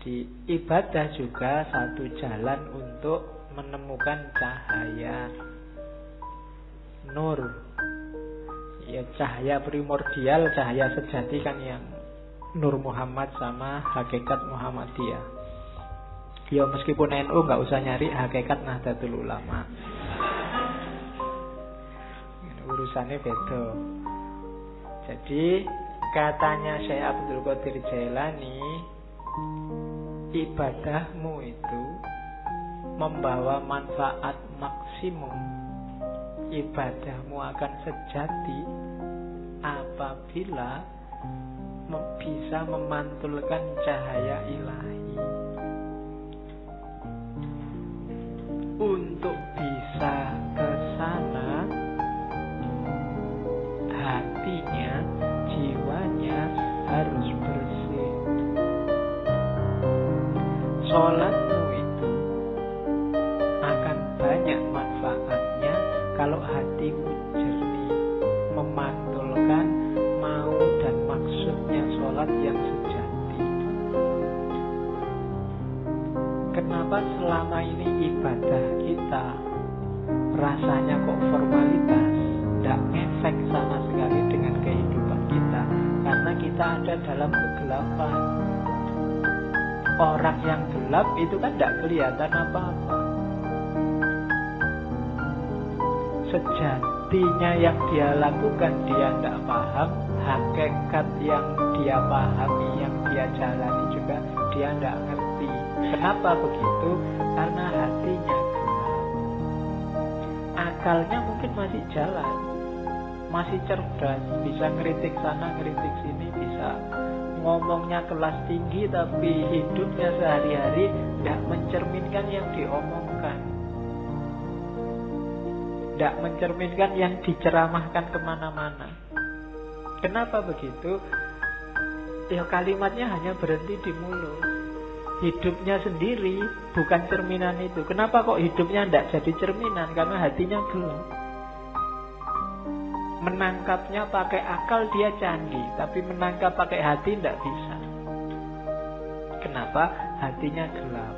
Jadi ibadah juga satu jalan untuk menemukan cahaya nur. Ya cahaya primordial, cahaya sejati kan yang Nur Muhammad sama hakikat Muhammadiyah. Ya meskipun NU nggak usah nyari hakikat Nahdlatul Ulama. Urusannya beda. Jadi katanya Syekh Abdul Qadir Jailani, ibadahmu itu membawa manfaat maksimum. Ibadahmu akan sejati apabila bisa memantulkan cahaya ilahi. Untuk bisa ke sana, hatinya, jiwanya harus bersih. Sholatmu itu akan banyak manfaatnya kalau hatimu jernih, memantulkan mau dan maksudnya sholat yang sejati. Kenapa selama ini ibadah kita rasanya kok formalitas, tidak ngefek sama sekali dengan kehidupan kita? Karena kita ada dalam kegelapan. Orang yang gelap itu kan tidak kelihatan apa-apa. Sejatinya yang dia lakukan dia tidak paham, hakikat yang dia pahami, yang dia jalani juga dia tidak ngerti. Kenapa begitu? Karena hatinya gelap. Akalnya mungkin masih jalan, masih cerdas, bisa ngeritik sana, ngeritik sini, bisa ngomongnya kelas tinggi, tapi hidupnya sehari-hari tidak mencerminkan yang diomongkan, tidak mencerminkan yang diceramahkan kemana-mana. Kenapa begitu? Ya kalimatnya hanya berhenti di mulut. Hidupnya sendiri bukan cerminan itu. Kenapa kok hidupnya tidak jadi cerminan? Karena hatinya gelap. Menangkapnya pakai akal dia canggih, tapi menangkap pakai hati tidak bisa. Kenapa? Hatinya gelap.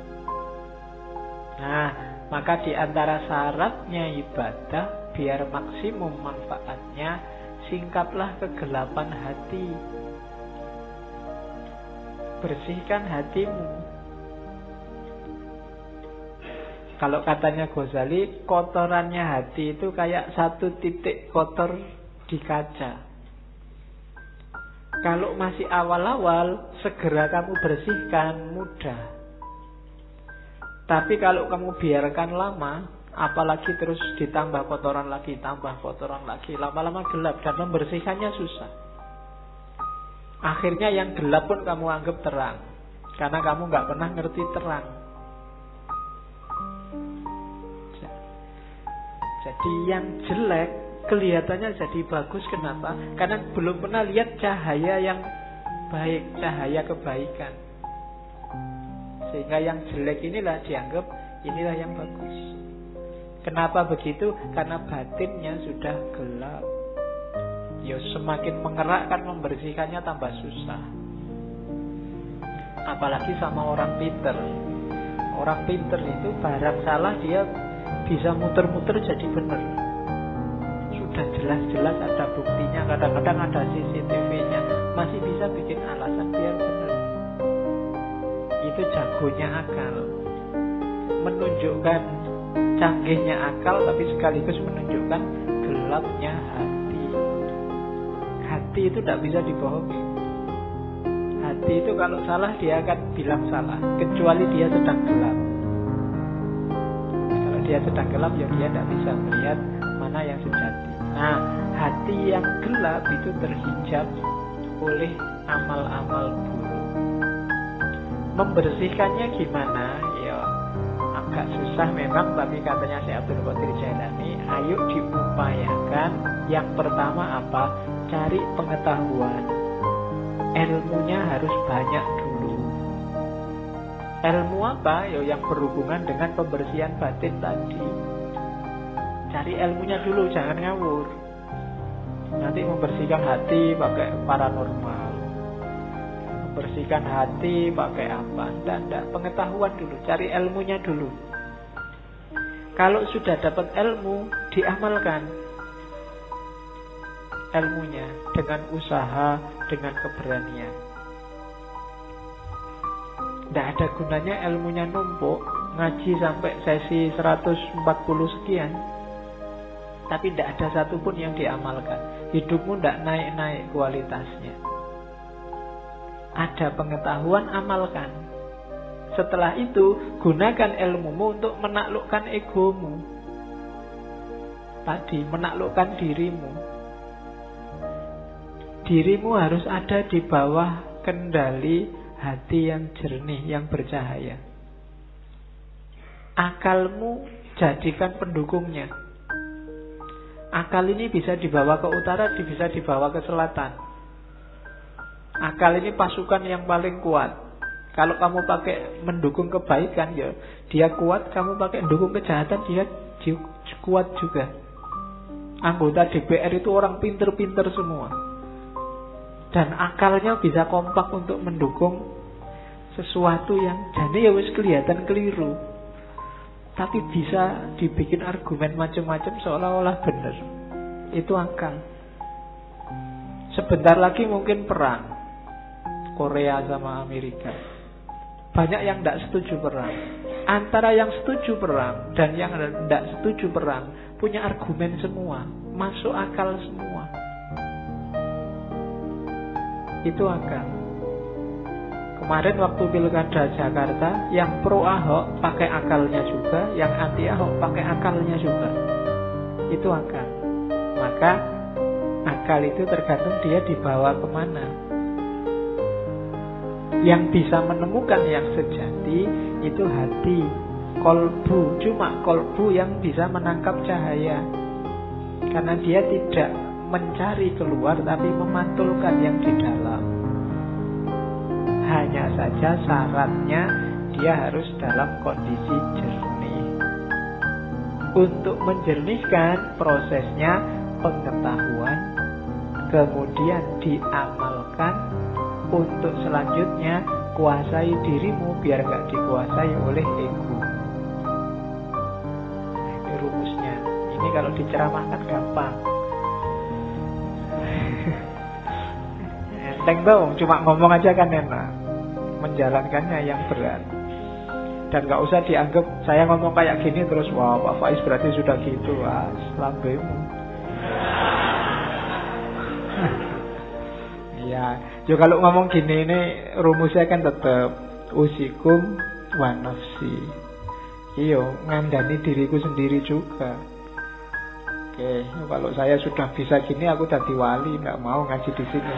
Nah, maka di antara syaratnya ibadah biar maksimum manfaatnya, singkaplah kegelapan hati. Bersihkan hatimu. Kalau katanya Ghazali, kotorannya hati itu kayak satu titik kotor di kaca. Kalau masih awal-awal, segera kamu bersihkan, mudah. Tapi kalau kamu biarkan lama, apalagi terus ditambah kotoran lagi, tambah kotoran lagi, lama-lama gelap dan membersihkannya susah. Akhirnya yang gelap pun kamu anggap terang, karena kamu nggak pernah ngerti terang. Jadi yang jelek kelihatannya jadi bagus. Kenapa? Karena belum pernah lihat cahaya yang baik, cahaya kebaikan. Sehingga yang jelek inilah dianggap inilah yang bagus. Kenapa begitu? Karena batinnya sudah gelap. Ya semakin mengerakkan, membersihkannya tambah susah. Apalagi sama orang pinter. Orang pinter itu barang salah dia bisa muter-muter jadi benar. Sudah jelas-jelas ada buktinya, kadang-kadang ada CCTV-nya, masih bisa bikin alasan biar benar. Itu jagonya akal, menunjukkan canggihnya akal, tapi sekaligus menunjukkan gelapnya hati. Hati itu tidak bisa dibohongi. Hati itu kalau salah dia akan bilang salah, kecuali dia sedang gelap. Dia sedang gelap, ya dia tidak bisa melihat mana yang sejati. Nah, hati yang gelap itu terhijab oleh amal-amal buruk. Membersihkannya gimana? Ya agak susah memang, tapi katanya Syekh Abdul Qadir Jailani, ayo diupayakan. Yang pertama apa? Cari pengetahuan. Ilmunya harus banyak dulu. Ilmu apa? Ya yang berhubungan dengan pembersihan batin tadi. Cari ilmunya dulu, jangan ngawur. Nanti membersihkan hati pakai paranormal, membersihkan hati pakai apa? Tidak. Pengetahuan dulu, cari ilmunya dulu. Kalau sudah dapat ilmu, diamalkan ilmunya dengan usaha, dengan keberanian. Tidak ada gunanya ilmunya numpuk, ngaji sampai sesi 140 sekian, tapi tidak ada satupun yang diamalkan. Hidupmu tidak naik-naik kualitasnya. Ada pengetahuan, amalkan. Setelah itu, gunakan ilmumu untuk menaklukkan egomu. Tadi, menaklukkan dirimu. Dirimu harus ada di bawah kendali hati yang jernih, yang bercahaya. Akalmu jadikan pendukungnya. Akal ini bisa dibawa ke utara, bisa dibawa ke selatan. Akal ini pasukan yang paling kuat. Kalau kamu pakai mendukung kebaikan, ya dia kuat. Kamu pakai mendukung kejahatan, dia kuat juga. Anggota DPR itu orang pinter-pinter semua. Dan akalnya bisa kompak untuk mendukung sesuatu yang jane ya wis kelihatan keliru, tapi bisa dibikin argumen macam-macam seolah-olah benar. Itu akal. Sebentar lagi mungkin perang Korea sama Amerika. Banyak yang tidak setuju perang. Antara yang setuju perang dan yang tidak setuju perang punya argumen semua, masuk akal semua. Itu akal. Kemarin waktu pilkada Jakarta, yang pro Ahok pakai akalnya juga, yang anti Ahok pakai akalnya juga. Itu akal. Maka akal itu tergantung dia dibawa kemana. Yang bisa menemukan yang sejati itu hati, kolbu. Cuma kolbu yang bisa menangkap cahaya, karena dia tidak mencari keluar tapi memantulkan yang di dalam. Hanya saja syaratnya dia harus dalam kondisi jernih. Untuk menjernihkan prosesnya pengetahuan, kemudian diamalkan. Untuk selanjutnya kuasai dirimu biar gak dikuasai oleh ego. Nah, ini rumusnya. Ini kalau diceramahkan gampang. Enteng dong, cuma ngomong aja kan enak. Menjalankannya yang berat. Dan gak usah dianggap saya ngomong kayak gini terus, wah Pak Faiz berarti sudah gitu. Wah, lambemu. Ya, kalau ngomong gini ini rumusnya kan tetap usikum wa nafsi. Iyo, ngandani diriku sendiri juga. Oke, kalau saya sudah bisa gini aku jadi wali, nggak mau ngaji di sini.